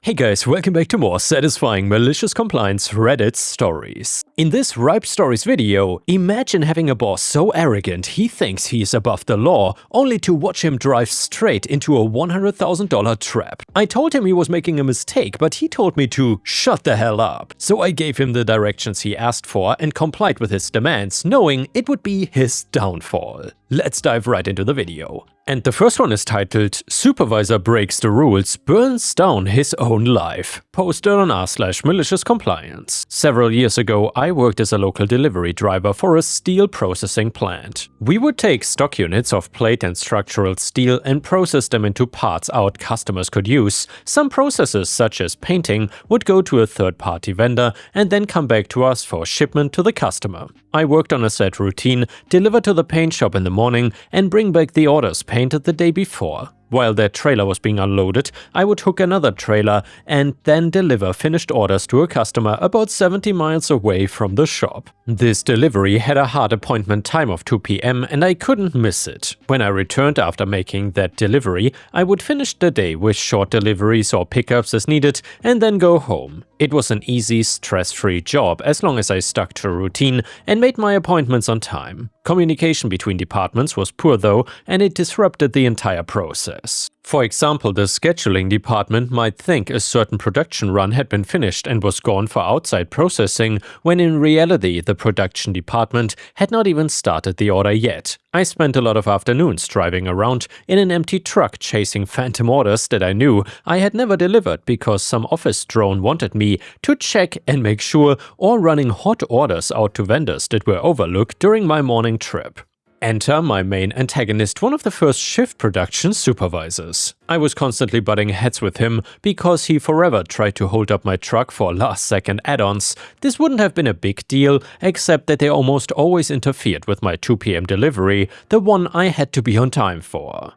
Hey guys, welcome back to more satisfying malicious compliance Reddit stories. In this Ripe Stories video, imagine having a boss so arrogant he thinks he is above the law, only to watch him drive straight into a $100,000 trap. I told him he was making a mistake, but he told me to shut the hell up. So I gave him the directions he asked for and complied with his demands, knowing it would be his downfall. Let's dive right into the video. And the first one is titled, "Supervisor Breaks the Rules, Burns Down His Own Life," posted on r/maliciouscompliance. Several years ago, I worked as a local delivery driver for a steel processing plant. We would take stock units of plate and structural steel and process them into parts our customers could use. Some processes, such as painting, would go to a third-party vendor and then come back to us for shipment to the customer. I worked on a set routine, deliver to the paint shop in the morning and bring back the orders painted the day before. While that trailer was being unloaded, I would hook another trailer and then deliver finished orders to a customer about 70 miles away from the shop. This delivery had a hard appointment time of 2 p.m. and I couldn't miss it. When I returned after making that delivery, I would finish the day with short deliveries or pickups as needed and then go home. It was an easy, stress-free job as long as I stuck to a routine and made my appointments on time. Communication between departments was poor though, and it disrupted the entire process. For example, the scheduling department might think a certain production run had been finished and was gone for outside processing, when in reality the production department had not even started the order yet. I spent a lot of afternoons driving around in an empty truck chasing phantom orders that I knew I had never delivered because some office drone wanted me to check and make sure, or running hot orders out to vendors that were overlooked during my morning trip. Enter my main antagonist, one of the first shift production supervisors. I was constantly butting heads with him because he forever tried to hold up my truck for last-second add-ons. This wouldn't have been a big deal, except that they almost always interfered with my 2 p.m. delivery, the one I had to be on time for.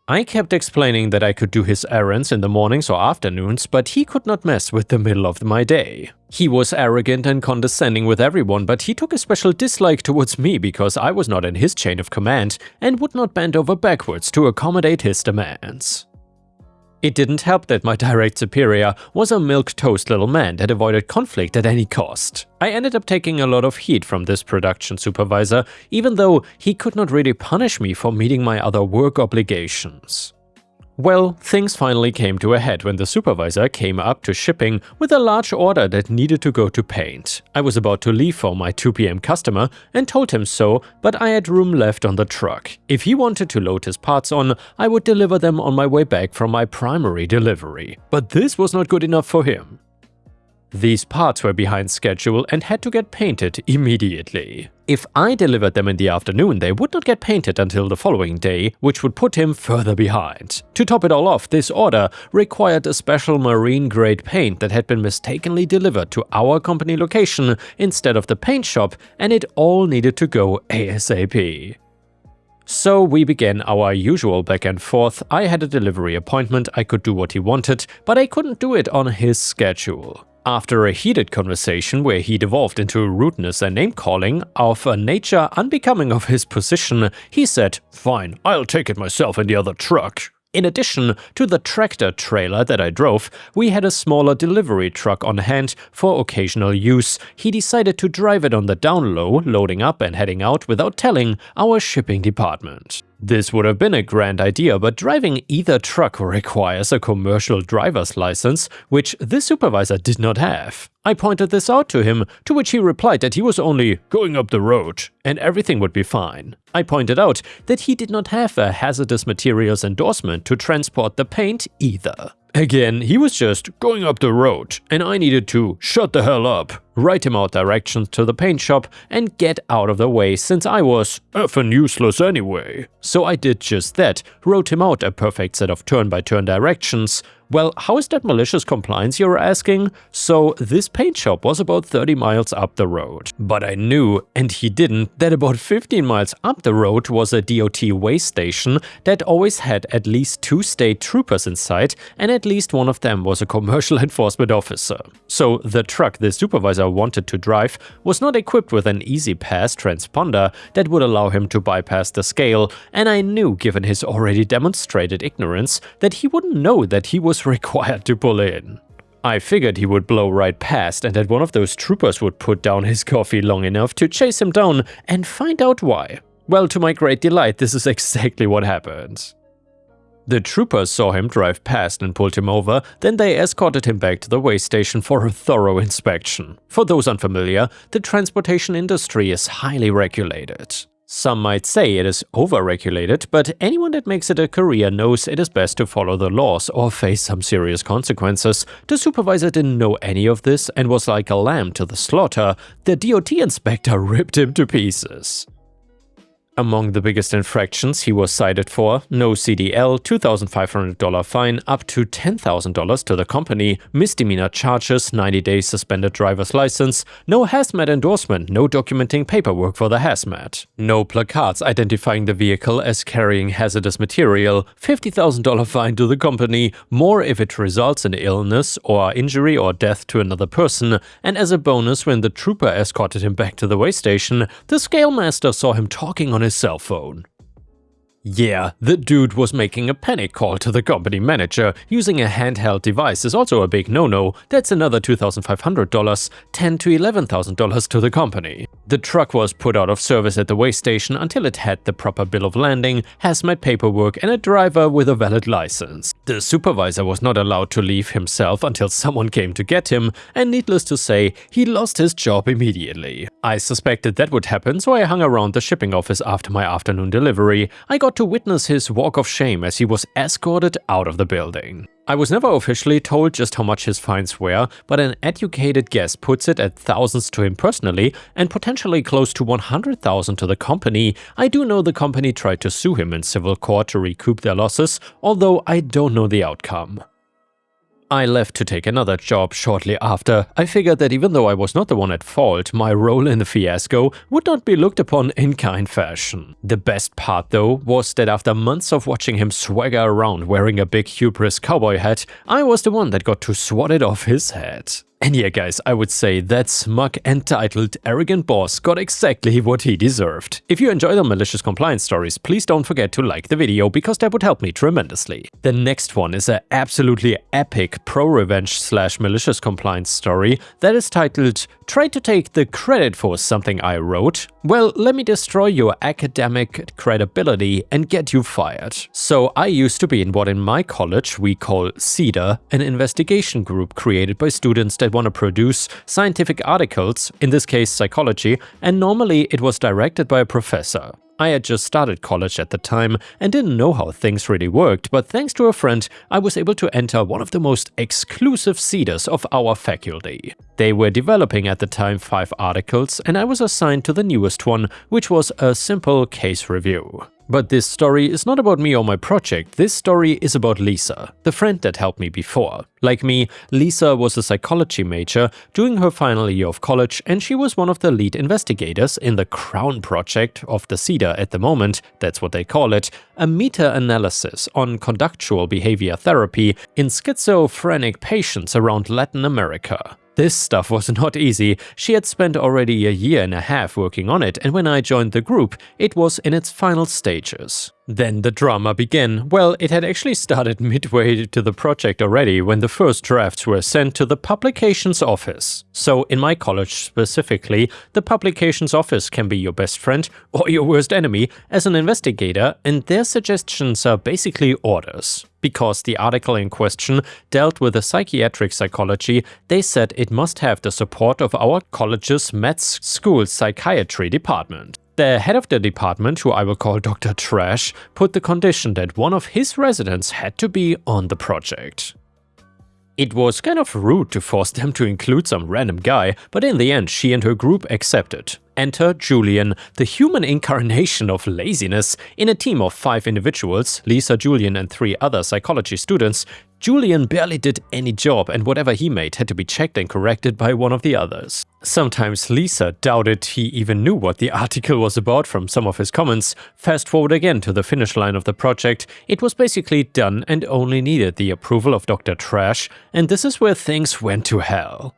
I kept explaining that I could do his errands in the mornings or afternoons, but he could not mess with the middle of my day. He was arrogant and condescending with everyone, but he took a special dislike towards me because I was not in his chain of command and would not bend over backwards to accommodate his demands. It didn't help that my direct superior was a milquetoast little man that avoided conflict at any cost. I ended up taking a lot of heat from this production supervisor, even though he could not really punish me for meeting my other work obligations. Well, things finally came to a head when the supervisor came up to shipping with a large order that needed to go to paint. I was about to leave for my 2 p.m. customer and told him so, but I had room left on the truck. If he wanted to load his parts on, I would deliver them on my way back from my primary delivery. But this was not good enough for him. These parts were behind schedule and had to get painted immediately. If I delivered them in the afternoon, they would not get painted until the following day, which would put him further behind. To top it all off, this order required a special marine-grade paint that had been mistakenly delivered to our company location instead of the paint shop, and it all needed to go ASAP. So we began our usual back and forth. I had a delivery appointment, I could do what he wanted, but I couldn't do it on his schedule. After a heated conversation where he devolved into rudeness and name-calling of a nature unbecoming of his position, he said, "Fine, I'll take it myself in the other truck." In addition to the tractor trailer that I drove, we had a smaller delivery truck on hand for occasional use. He decided to drive it on the down low, loading up and heading out without telling our shipping department. This would have been a grand idea, but driving either truck requires a commercial driver's license, which this supervisor did not have. I pointed this out to him, to which he replied that he was only going up the road and everything would be fine. I pointed out that he did not have a hazardous materials endorsement to transport the paint either. Again, he was just going up the road, and I needed to shut the hell up, write him out directions to the paint shop, and get out of the way since I was effing useless anyway. So I did just that, wrote him out a perfect set of turn-by-turn directions. Well, how is that malicious compliance, you're asking? So this paint shop was about 30 miles up the road. But I knew, and he didn't, that about 15 miles up the road was a DOT way station that always had at least 2 state troopers inside, and at least one of them was a commercial enforcement officer. So the truck the supervisor trooper wanted to drive was not equipped with an easy pass transponder that would allow him to bypass the scale, and I knew, given his already demonstrated ignorance, that he wouldn't know that he was required to pull in. I figured he would blow right past and that one of those troopers would put down his coffee long enough to chase him down and find out why. Well, to my great delight, this is exactly what happened. The troopers saw him drive past and pulled him over, then they escorted him back to the way station for a thorough inspection. For those unfamiliar, the transportation industry is highly regulated. Some might say it is over-regulated, but anyone that makes it a career knows it is best to follow the laws or face some serious consequences. The supervisor didn't know any of this and was like a lamb to the slaughter. The DOT inspector ripped him to pieces. Among the biggest infractions he was cited for: no CDL, $2,500 fine, up to $10,000 to the company, misdemeanor charges, 90 days suspended driver's license, no hazmat endorsement, no documenting paperwork for the hazmat, no placards identifying the vehicle as carrying hazardous material, $50,000 fine to the company, more if it results in illness or injury or death to another person, and as a bonus, when the trooper escorted him back to the way station, the scale master saw him talking on his cell phone. Yeah, the dude was making a panic call to the company manager. Using a handheld device is also a big no-no. That's another $2,500, $10,000 to $11,000 to the company. The truck was put out of service at the way station until it had the proper bill of landing, hazmat paperwork, and a driver with a valid license. The supervisor was not allowed to leave himself until someone came to get him, and needless to say, he lost his job immediately. I suspected that would happen, so I hung around the shipping office after my afternoon delivery. I got to witness his walk of shame as he was escorted out of the building. I was never officially told just how much his fines were, but an educated guess puts it at thousands to him personally and potentially close to $100,000 to the company. I do know the company tried to sue him in civil court to recoup their losses, although I don't know the outcome. I left to take another job shortly after. I figured that even though I was not the one at fault, my role in the fiasco would not be looked upon in kind fashion. The best part, though, was that after months of watching him swagger around wearing a big hubris cowboy hat, I was the one that got to swat it off his head. And yeah guys, I would say that smug, entitled, arrogant boss got exactly what he deserved. If you enjoy the malicious compliance stories, please don't forget to like the video because that would help me tremendously. The next one is an absolutely epic pro-revenge / malicious compliance story that is titled "Try to take the credit for something I wrote? Well, let me destroy your academic credibility and get you fired." So I used to be in what in my college we call CEDA, an investigation group created by students that want to produce scientific articles, in this case psychology, and normally it was directed by a professor. I had just started college at the time and didn't know how things really worked, but thanks to a friend, I was able to enter one of the most exclusive CEDAs of our faculty. They were developing at the time 5 articles, and I was assigned to the newest one, which was a simple case review. But this story is not about me or my project. This story is about Lisa, the friend that helped me before. Like me, Lisa was a psychology major doing her final year of college, and she was one of the lead investigators in the Crown project of the CEDA at the moment. That's what they call it, a meta-analysis on conductual behavior therapy in schizophrenic patients around Latin America. This stuff was not easy. She had spent already a year and a half working on it, and when I joined the group, it was in its final stages. Then the drama began. Well, it had actually started midway to the project already when the first drafts were sent to the publications office. So in my college specifically, the publications office can be your best friend or your worst enemy as an investigator, and their suggestions are basically orders. Because the article in question dealt with a psychiatric psychology, they said it must have the support of our college's med school psychiatry department. The head of the department, who I will call Dr. Trash, put the condition that one of his residents had to be on the project. It was kind of rude to force them to include some random guy, but in the end she and her group accepted. Enter Julian, the human incarnation of laziness. In a team of 5 individuals, Lisa, Julian and 3 other psychology students, Julian barely did any job, and whatever he made had to be checked and corrected by one of the others. Sometimes Lisa doubted he even knew what the article was about from some of his comments. Fast forward again to the finish line of the project, it was basically done and only needed the approval of Dr. Trash, and this is where things went to hell.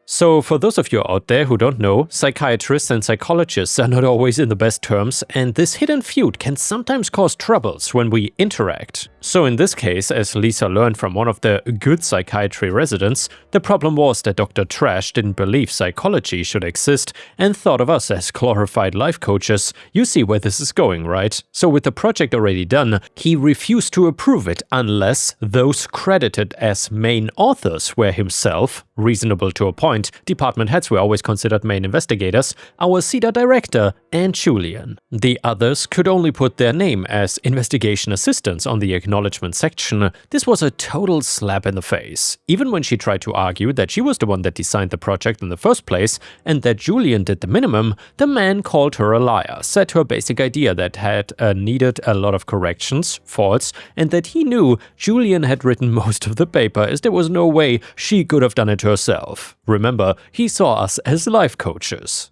So, for those of you out there who don't know, psychiatrists and psychologists are not always in the best terms, and this hidden feud can sometimes cause troubles when we interact. So in this case, as Lisa learned from one of the good psychiatry residents, the problem was that Dr. Trash didn't believe psychology should exist and thought of us as glorified life coaches. You see where this is going, right? So with the project already done, he refused to approve it unless those credited as main authors were himself, reasonable to a point, department heads were always considered main investigators, our CEDA director, and Julian. The others could only put their name as investigation assistants on the acknowledgement section. This was a total slap in the face. Even when she tried to argue that she was the one that designed the project in the first place and that Julian did the minimum, the man called her a liar, said her basic idea that had needed a lot of corrections, false, and that he knew Julian had written most of the paper as there was no way she could have done it herself. Remember, he saw us as life coaches.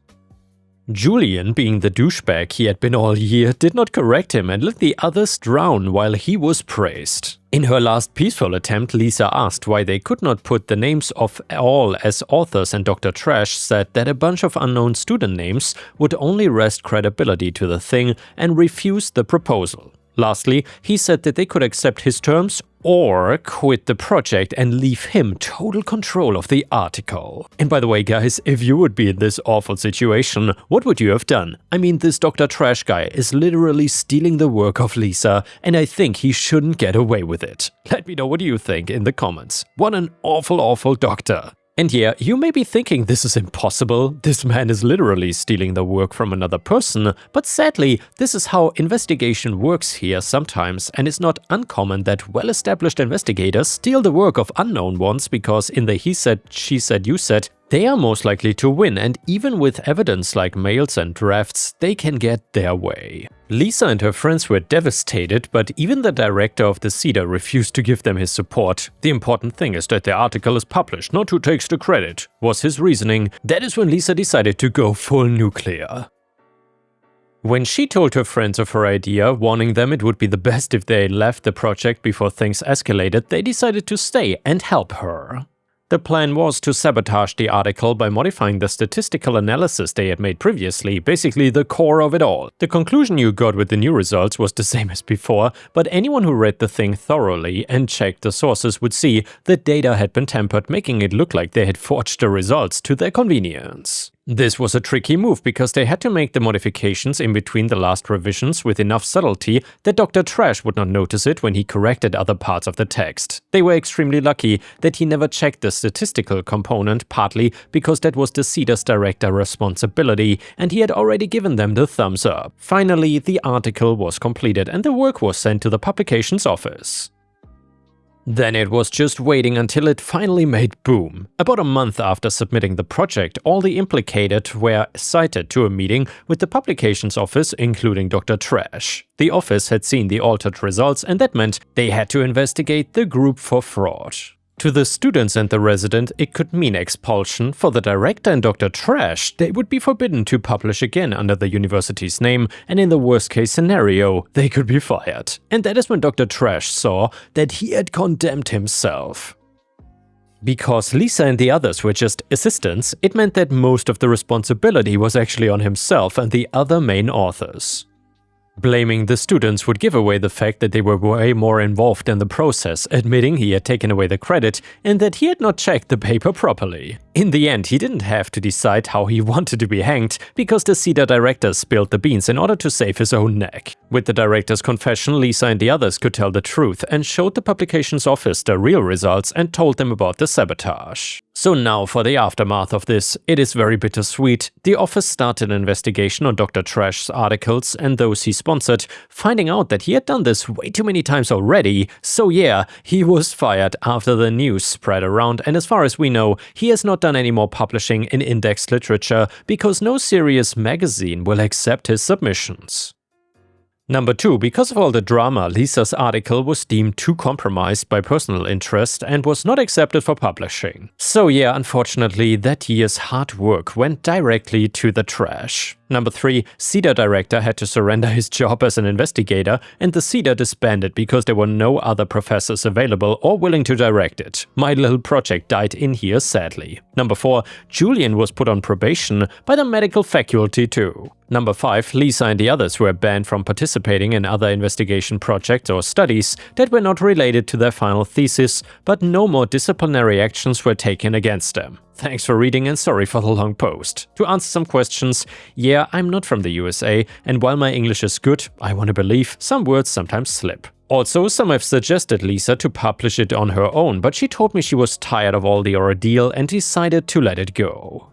Julian, being the douchebag he had been all year, did not correct him and let the others drown while he was praised. In her last peaceful attempt, Lisa asked why they could not put the names of all as authors, and Dr. Trash said that a bunch of unknown student names would only wrest credibility to the thing and refused the proposal. Lastly, he said that they could accept his terms or quit the project and leave him total control of the article. And by the way, guys, if you would be in this awful situation, what would you have done? I mean, this Dr. Trash guy is literally stealing the work of Lisa, and I think he shouldn't get away with it. Let me know what you think in the comments. What an awful doctor. And yeah, you may be thinking this is impossible, this man is literally stealing the work from another person, but sadly, this is how investigation works here sometimes, and it's not uncommon that well-established investigators steal the work of unknown ones because in the he said, she said, you said, they are most likely to win, and even with evidence like mails and drafts, they can get their way. Lisa and her friends were devastated, but even the director of the CEDA refused to give them his support. The important thing is that the article is published, not who takes the credit, was his reasoning. That is when Lisa decided to go full nuclear. When she told her friends of her idea, warning them it would be the best if they left the project before things escalated, they decided to stay and help her. The plan was to sabotage the article by modifying the statistical analysis they had made previously, basically the core of it all. The conclusion you got with the new results was the same as before, but anyone who read the thing thoroughly and checked the sources would see the data had been tampered, making it look like they had forged the results to their convenience. This was a tricky move because they had to make the modifications in between the last revisions with enough subtlety that Dr. Trash would not notice it when he corrected other parts of the text. They were extremely lucky that he never checked the statistical component, partly because that was the CEDA's director responsibility and he had already given them the thumbs up. Finally, the article was completed and the work was sent to the publications office. Then it was just waiting until it finally made boom. About a month after submitting the project, all the implicated were cited to a meeting with the publications office, including Dr. Trash. The office had seen the altered results, and that meant they had to investigate the group for fraud. To the students and the resident, it could mean expulsion. For the director and Dr. Trash, they would be forbidden to publish again under the university's name, and in the worst-case scenario, they could be fired. And that is when Dr. Trash saw that he had condemned himself. Because Lisa and the others were just assistants, it meant that most of the responsibility was actually on himself and the other main authors. Blaming the students would give away the fact that they were way more involved in the process, admitting he had taken away the credit and that he had not checked the paper properly. In the end, he didn't have to decide how he wanted to be hanged because the CEDA director spilled the beans in order to save his own neck. With the director's confession, Lisa and the others could tell the truth and showed the publications office the real results and told them about the sabotage. So now for the aftermath of this. It is very bittersweet. The office started an investigation on Dr. Trash's articles and those he sponsored, finding out that he had done this way too many times already. So yeah, he was fired after the news spread around, and as far as we know, he has not done any more publishing in indexed literature because no serious magazine will accept his submissions. Number 2, because of all the drama, Lisa's article was deemed too compromised by personal interest and was not accepted for publishing. So yeah, unfortunately, that year's hard work went directly to the trash. Number 3, CEDA director had to surrender his job as an investigator, and the CEDA disbanded because there were no other professors available or willing to direct it. My little project died in here, sadly. Number 4, Julian was put on probation by the medical faculty too. Number 5, Lisa and the others were banned from participating in other investigation projects or studies that were not related to their final thesis, but no more disciplinary actions were taken against them. Thanks for reading and sorry for the long post. To answer some questions, yeah, I'm not from the USA, and while my English is good, I want to believe some words sometimes slip. Also, some have suggested Lisa to publish it on her own, but she told me she was tired of all the ordeal and decided to let it go.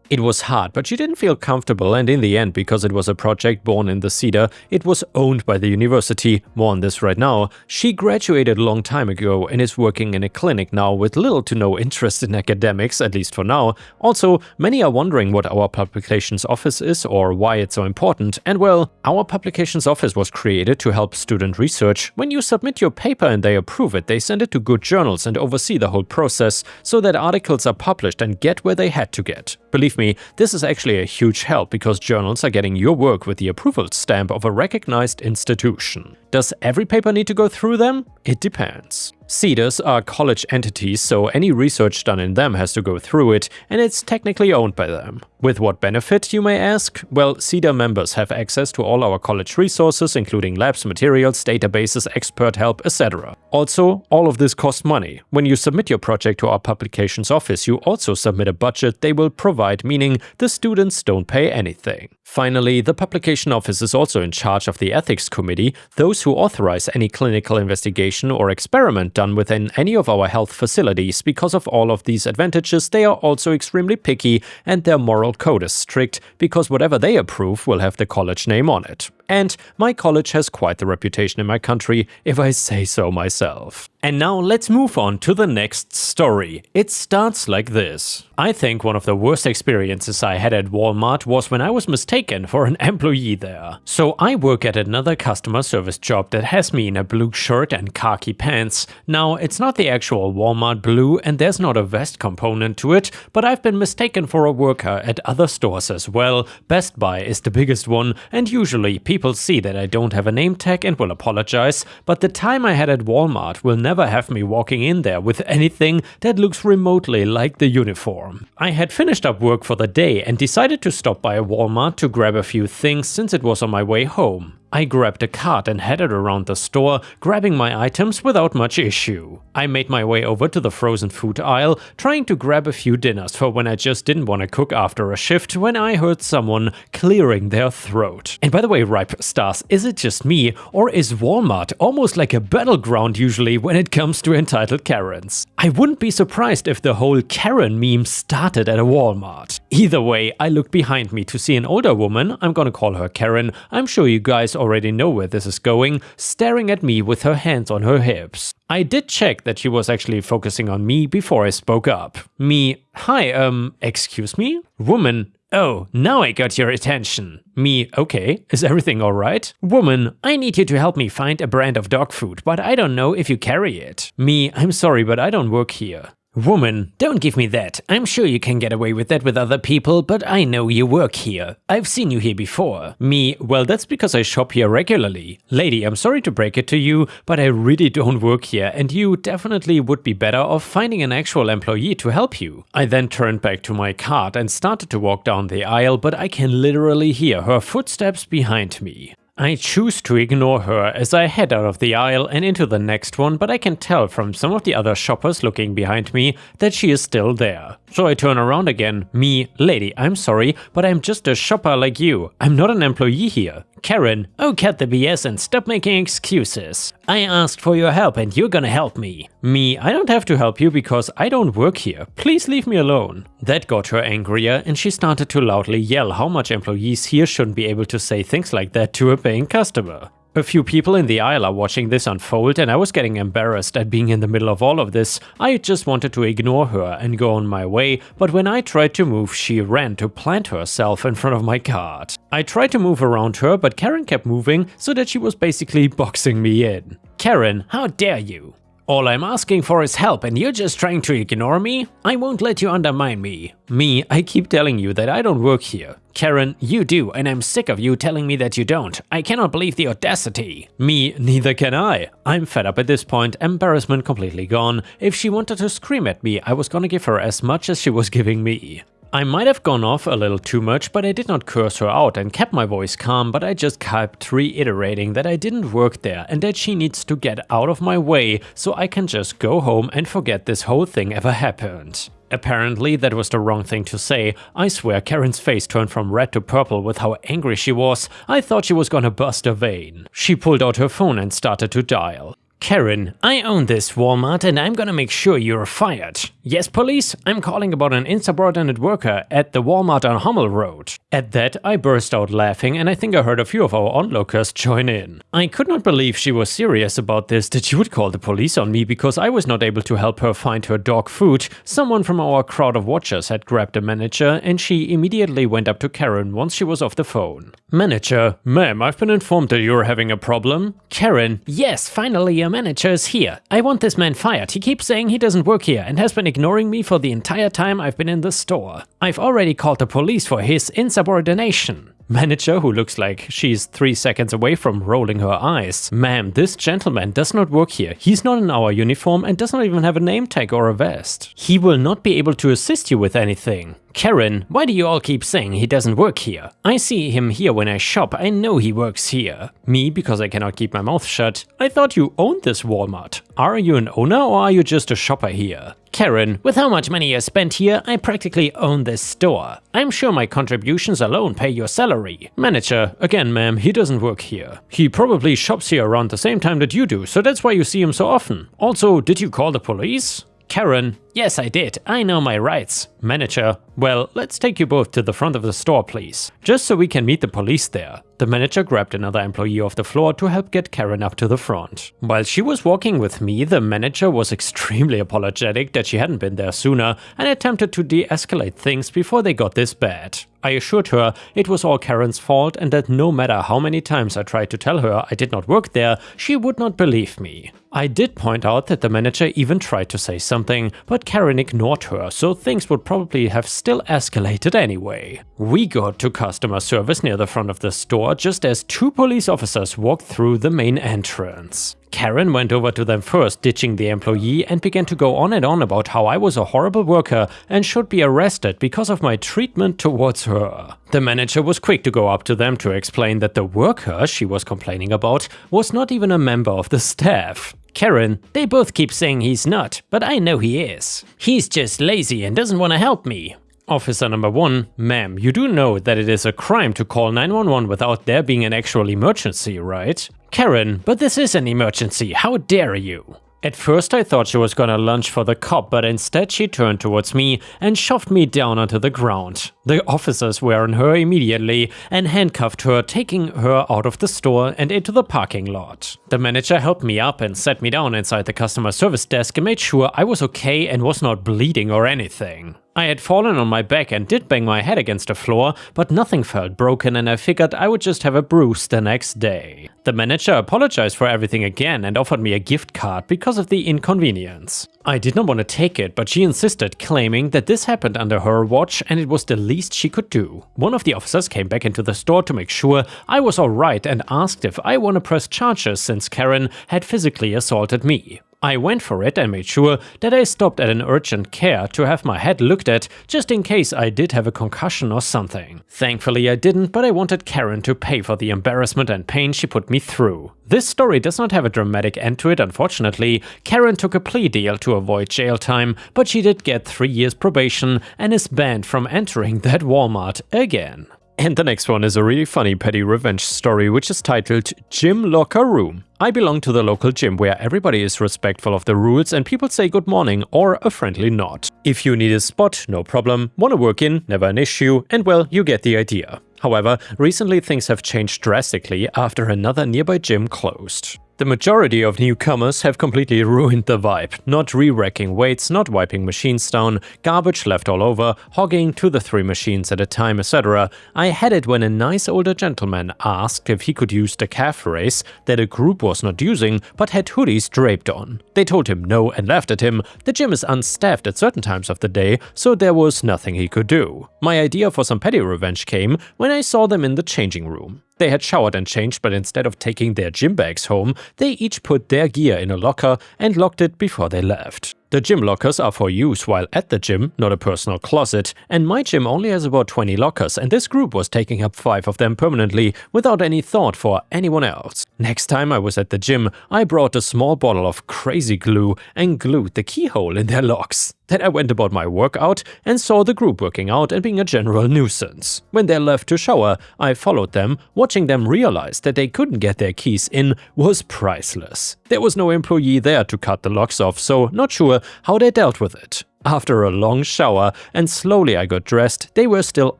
It was hard, but she didn't feel comfortable, and in the end, because it was a project born in the CEDA, it was owned by the university. More on this right now. She graduated a long time ago and is working in a clinic now with little to no interest in academics, at least for now. Also, many are wondering what our publications office is or why it's so important, and well, our publications office was created to help student research. When you submit your paper and they approve it, they send it to good journals and oversee the whole process so that articles are published and get where they had to get. Believe me, this is actually a huge help because journals are getting your work with the approval stamp of a recognized institution. Does every paper need to go through them? It depends. CEDAs are college entities, so any research done in them has to go through it, and it's technically owned by them. With what benefit, you may ask? Well, CEDA members have access to all our college resources, including labs, materials, databases, expert help, etc. Also, all of this costs money. When you submit your project to our publications office, you also submit a budget they will provide, meaning the students don't pay anything. Finally, the publication office is also in charge of the ethics committee, those who authorize any clinical investigation or experiment done within any of our health facilities. Because of all of these advantages, they are also extremely picky, and their moral code is strict, because whatever they approve will have the college name on it. And my college has quite the reputation in my country, if I say so myself. And now let's move on to the next story. It starts like this. I think one of the worst experiences I had at Walmart was when I was mistaken for an employee there. So I work at another customer service job that has me in a blue shirt and khaki pants. Now, it's not the actual Walmart blue and there's not a vest component to it, but I've been mistaken for a worker at other stores as well. Best Buy is the biggest one, and usually people see that I don't have a name tag and will apologize, but the time I had at Walmart will never have me walking in there with anything that looks remotely like the uniform. I had finished up work for the day and decided to stop by a Walmart to grab a few things since it was on my way home. I grabbed a cart and headed around the store, grabbing my items without much issue. I made my way over to the frozen food aisle, trying to grab a few dinners for when I just didn't want to cook after a shift, when I heard someone clearing their throat. And by the way, Ripe Stars, is it just me, or is Walmart almost like a battleground usually when it comes to entitled Karens? I wouldn't be surprised if the whole Karen meme started at a Walmart. Either way, I looked behind me to see an older woman, I'm gonna call her Karen, I'm sure you guys already know where this is going, staring at me with her hands on her hips. I did check that she was actually focusing on me before I spoke up. Me, hi, excuse me? Woman, oh, now I got your attention. Me, okay, is everything alright? Woman, I need you to help me find a brand of dog food, but I don't know if you carry it. Me, I'm sorry, but I don't work here. Woman, don't give me that. I'm sure you can get away with that with other people, but I know you work here. I've seen you here before. Me, well, that's because I shop here regularly. Lady, I'm sorry to break it to you, but I really don't work here, and you definitely would be better off finding an actual employee to help you. I then turned back to my cart and started to walk down the aisle, but I can literally hear her footsteps behind me. I choose to ignore her as I head out of the aisle and into the next one, but I can tell from some of the other shoppers looking behind me that she is still there. So I turn around again. Me, lady, I'm sorry, but I'm just a shopper like you. I'm not an employee here. Karen, oh, cut the BS and stop making excuses. I asked for your help and you're gonna help me. Me, I don't have to help you because I don't work here. Please leave me alone. That got her angrier and she started to loudly yell how much employees here shouldn't be able to say things like that to a paying customer. A few people in the aisle are watching this unfold, and I was getting embarrassed at being in the middle of all of this. I just wanted to ignore her and go on my way, but when I tried to move, she ran to plant herself in front of my cart. I tried to move around her, but Karen kept moving so that she was basically boxing me in. Karen, how dare you? All I'm asking for is help and you're just trying to ignore me? I won't let you undermine me. Me, I keep telling you that I don't work here. Karen, you do, and I'm sick of you telling me that you don't. I cannot believe the audacity. Me, neither can I. I'm fed up at this point, embarrassment completely gone. If she wanted to scream at me, I was gonna give her as much as she was giving me. I might have gone off a little too much, but I did not curse her out and kept my voice calm, but I just kept reiterating that I didn't work there and that she needs to get out of my way so I can just go home and forget this whole thing ever happened. Apparently that was the wrong thing to say. I swear Karen's face turned from red to purple with how angry she was. I thought she was gonna bust a vein. She pulled out her phone and started to dial. Karen, I own this Walmart and I'm gonna make sure you're fired. Yes, police? I'm calling about an insubordinate worker at the Walmart on Hummel Road. At that, I burst out laughing and I think I heard a few of our onlookers join in. I could not believe she was serious about this, that she would call the police on me because I was not able to help her find her dog food. Someone from our crowd of watchers had grabbed the manager and she immediately went up to Karen once she was off the phone. Manager, ma'am, I've been informed that you're having a problem. Karen, yes, finally a manager is here. I want this man fired. He keeps saying he doesn't work here and has been ignoring me for the entire time I've been in the store. I've already called the police for his insubordination. Manager, who looks like she's 3 seconds away from rolling her eyes. Ma'am, this gentleman does not work here. He's not in our uniform and does not even have a name tag or a vest. He will not be able to assist you with anything. Karen, why do you all keep saying he doesn't work here? I see him here when I shop. I know he works here. Me, because I cannot keep my mouth shut. I thought you owned this Walmart. Are you an owner or are you just a shopper here? Karen, with how much money you spent here, I practically own this store. I'm sure my contributions alone pay your salary. Manager, again ma'am, he doesn't work here. He probably shops here around the same time that you do, so that's why you see him so often. Also, did you call the police? Karen, yes I did, I know my rights. Manager, well, let's take you both to the front of the store please, just so we can meet the police there. The manager grabbed another employee off the floor to help get Karen up to the front. While she was walking with me, the manager was extremely apologetic that she hadn't been there sooner and attempted to de-escalate things before they got this bad. I assured her it was all Karen's fault and that no matter how many times I tried to tell her I did not work there, she would not believe me. I did point out that the manager even tried to say something, but Karen ignored her, so things would probably have still escalated anyway. We got to customer service near the front of the store just as 2 police officers walked through the main entrance. Karen went over to them first, ditching the employee, and began to go on and on about how I was a horrible worker and should be arrested because of my treatment towards her. The manager was quick to go up to them to explain that the worker she was complaining about was not even a member of the staff. Karen, they both keep saying he's not, but I know he is. He's just lazy and doesn't want to help me. Officer number 1, ma'am, you do know that it is a crime to call 911 without there being an actual emergency, right? Karen, but this is an emergency, how dare you? At first I thought she was gonna lunge for the cop, but instead she turned towards me and shoved me down onto the ground. The officers were on her immediately and handcuffed her, taking her out of the store and into the parking lot. The manager helped me up and sat me down inside the customer service desk and made sure I was okay and was not bleeding or anything. I had fallen on my back and did bang my head against the floor, but nothing felt broken and I figured I would just have a bruise the next day. The manager apologized for everything again and offered me a gift card because of the inconvenience. I did not want to take it, but she insisted, claiming that this happened under her watch and it was the least she could do. One of the officers came back into the store to make sure I was alright and asked if I want to press charges since Karen had physically assaulted me. I went for it and made sure that I stopped at an urgent care to have my head looked at just in case I did have a concussion or something. Thankfully I didn't, but I wanted Karen to pay for the embarrassment and pain she put me through. This story does not have a dramatic end to it, unfortunately. Karen took a plea deal to avoid jail time, but she did get 3 years probation and is banned from entering that Walmart again. And the next one is a really funny petty revenge story, which is titled Gym Locker Room. I belong to the local gym where everybody is respectful of the rules and people say good morning or a friendly nod. If you need a spot, no problem. Wanna work in, never an issue, and well, you get the idea. However, recently things have changed drastically after another nearby gym closed. The majority of newcomers have completely ruined the vibe, not re-racking weights, not wiping machines down, garbage left all over, hogging 2 to 3 machines at a time, etc. I had it when a nice older gentleman asked if he could use the calf raise that a group was not using but had hoodies draped on. They told him no and laughed at him. The gym is unstaffed at certain times of the day, so there was nothing he could do. My idea for some petty revenge came when I saw them in the changing room. They had showered and changed, but instead of taking their gym bags home, they each put their gear in a locker and locked it before they left. The gym lockers are for use while at the gym, not a personal closet, and my gym only has about 20 lockers, and this group was taking up 5 of them permanently without any thought for anyone else. Next time I was at the gym, I brought a small bottle of crazy glue and glued the keyhole in their locks. Then I went about my workout and saw the group working out and being a general nuisance. When they left to shower, I followed them. Watching them realize that they couldn't get their keys in was priceless. There was no employee there to cut the locks off, so not sure how they dealt with it. After a long shower and slowly I got dressed, they were still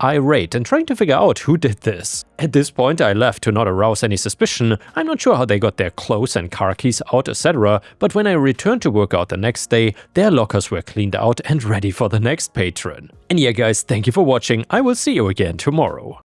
irate and trying to figure out who did this. At this point I left to not arouse any suspicion. I'm not sure how they got their clothes and car keys out, etc. But when I returned to work out the next day, their lockers were cleaned out and ready for the next patron. And yeah guys, thank you for watching. I will see you again tomorrow.